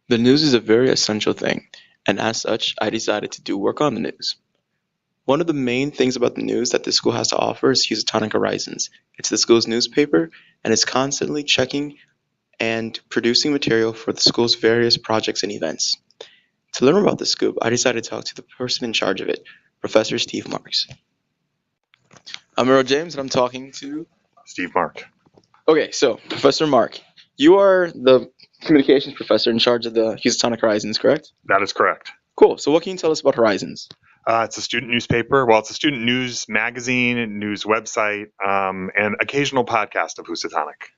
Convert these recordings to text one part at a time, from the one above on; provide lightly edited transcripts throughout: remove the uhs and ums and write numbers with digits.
The news is a very essential thing, and as such, I decided to do work on the news. One of the main things about the news that the school has to offer is Housatonic Horizons. It's the school's newspaper, and it's constantly checking and producing material for the school's various projects and events. To learn more about the scoop, I decided to talk to the person in charge of it, Professor Steve Marks. I'm Earl James, and I'm talking to. Steve Mark. Okay, so Professor Mark, you are the communications professor in charge of the Housatonic Horizons, correct? That is correct. Cool. So, what can you tell us about Horizons? It's a student newspaper. Well, it's a student news magazine, news website, and occasional podcast of Housatonic.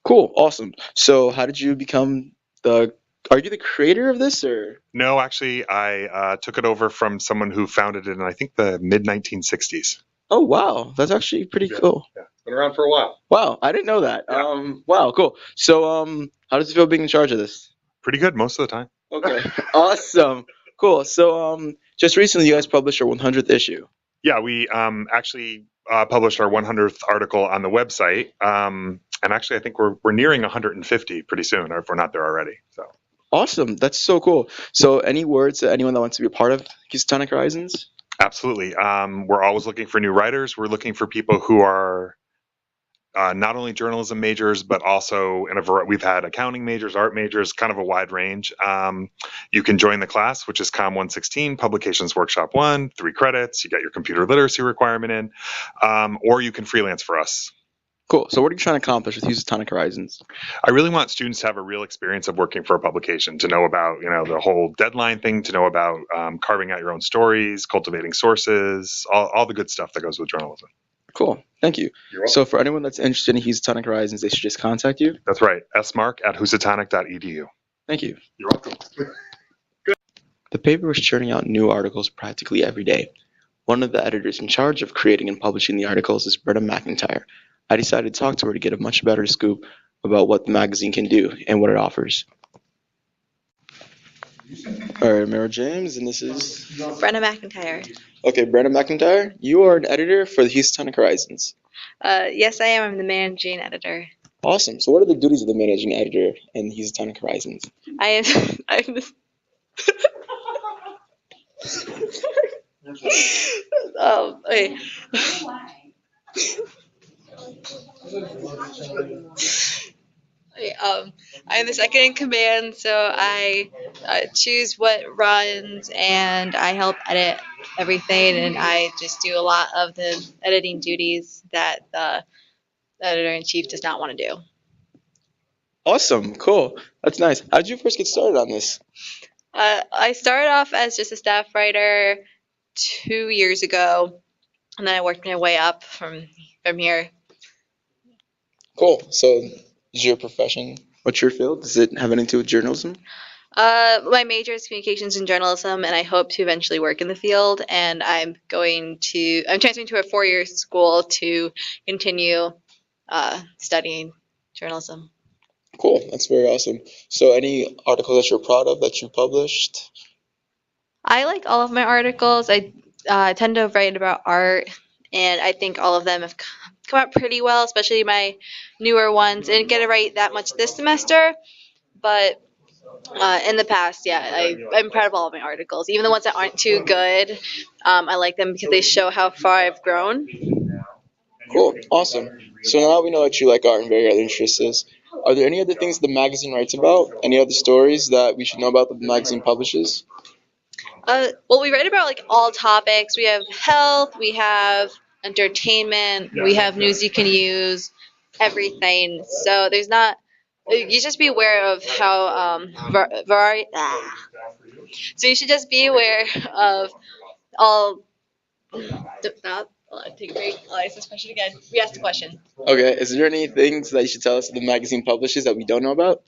Cool. Awesome. So, how did you become the? Are you the creator of this, or? No, actually, I took it over from someone who founded it in, I think, the mid 1960s. Oh, wow. That's actually pretty cool. Yeah. Been around for a while. Wow, I didn't know that. Yeah. Wow, cool. So, how does it feel being in charge of this? Pretty good most of the time. Okay. Awesome. Cool. So, just recently, you guys published your 100th issue. Yeah, we actually published our 100th article on the website. And actually, I think we're nearing 150 pretty soon, or if we're not there already. So. Awesome. That's so cool. So, any words to anyone that wants to be a part of Housatonic Horizons? Absolutely. We're always looking for new writers. We're looking for people who are not only journalism majors, but also we've had accounting majors, art majors, kind of a wide range. You can join the class, which is COM 116, Publications Workshop 1, 3 credits. You get your computer literacy requirement in, or you can freelance for us. Cool. So, what are you trying to accomplish with Housatonic Horizons? I really want students to have a real experience of working for a publication, to know about, the whole deadline thing, to know about carving out your own stories, cultivating sources, all the good stuff that goes with journalism. Cool. Thank you. You're welcome. So, for anyone that's interested in Housatonic Horizons, they should just contact you. That's right. smark@housatonic.edu. Thank you. You're welcome. The paper was churning out new articles practically every day. One of the editors in charge of creating and publishing the articles is Brenda McIntyre. I decided to talk to her to get a much better scoop about what the magazine can do and what it offers. All right, Mara James, and this is Brenda McIntyre. Okay, Brenda McIntyre. You are an editor for the Housatonic Horizons. Yes, I am. I'm the managing editor. Awesome. So, what are the duties of the managing editor in the Housatonic Horizons? I am. I'm the. Okay. Okay, I'm the second in command, so I choose what runs and I help edit everything, and I just do a lot of the editing duties that the editor in chief does not want to do. Awesome. Cool. That's nice. How did you first get started on this? I started off as just a staff writer 2 years ago, and then I worked my way up from here. Cool. So, is your profession? What's your field? Does it have anything to do with journalism? My major is communications and journalism, and I hope to eventually work in the field. And I'm transferring to a 4-year school to continue studying journalism. Cool. That's very awesome. So, any articles that you're proud of that you published? I like all of my articles. I tend to write about art, and I think all of them have come out pretty well, especially my newer ones. I didn't get to write that much this semester, but in the past, yeah, I'm proud of all of my articles. Even the ones that aren't too good, I like them because they show how far I've grown. Cool. Awesome. So now we know that you like art and very other interests. Are there any other things the magazine writes about? Any other stories that we should know about that the magazine publishes? Well, we write about like all topics. We have health, we have entertainment, we have news you can use, everything. So there's not. You just be aware of how So you should just be aware of all. Take a break. I'll ask this question again. We asked the question. Okay. Is there any things that you should tell us that the magazine publishes that we don't know about?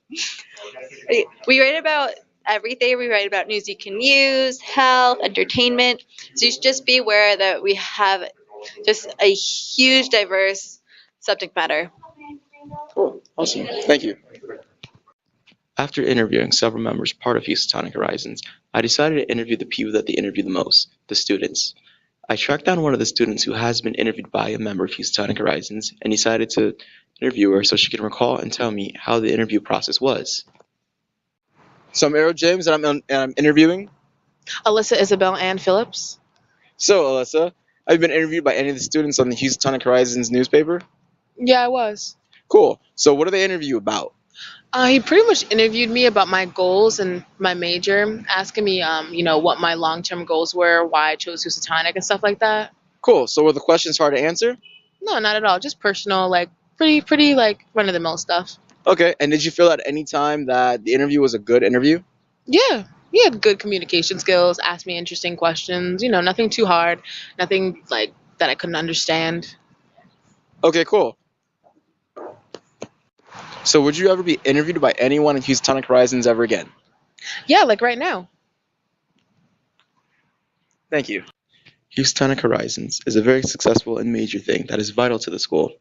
We write about everything. We write about news you can use, health, entertainment. So you should just be aware that we have just a huge, diverse subject matter. Cool. Awesome. Thank you. After interviewing several members part of Housatonic Horizons, I decided to interview the people that they interview the most, the students. I tracked down one of the students who has been interviewed by a member of Housatonic Horizons and decided to interview her so she can recall and tell me how the interview process was. So I'm Arrow James, and I'm interviewing. Alyssa Isabel Ann Phillips. So Alyssa, have you been interviewed by any of the students on the Housatonic Horizons newspaper? Yeah, I was. Cool. So what do they interview you about? He pretty much interviewed me about my goals and my major, asking me, what my long-term goals were, why I chose Housatonic and stuff like that. Cool. So were the questions hard to answer? No, not at all. Just personal, like pretty like run-of-the-mill stuff. Okay. And did you feel at any time that the interview was a good interview? Yeah, he had good communication skills. Asked me interesting questions. Nothing too hard, nothing like that I couldn't understand. Okay, cool. So would you ever be interviewed by anyone in Housatonic Horizons ever again? Yeah, like right now. Thank you. Housatonic Horizons is a very successful and major thing that is vital to the school.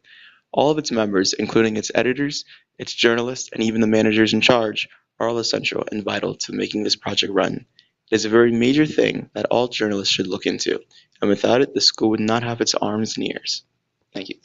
All of its members, including its editors, its journalists, and even the managers in charge, are all essential and vital to making this project run. It is a very major thing that all journalists should look into, and without it, the school would not have its arms and ears. Thank you.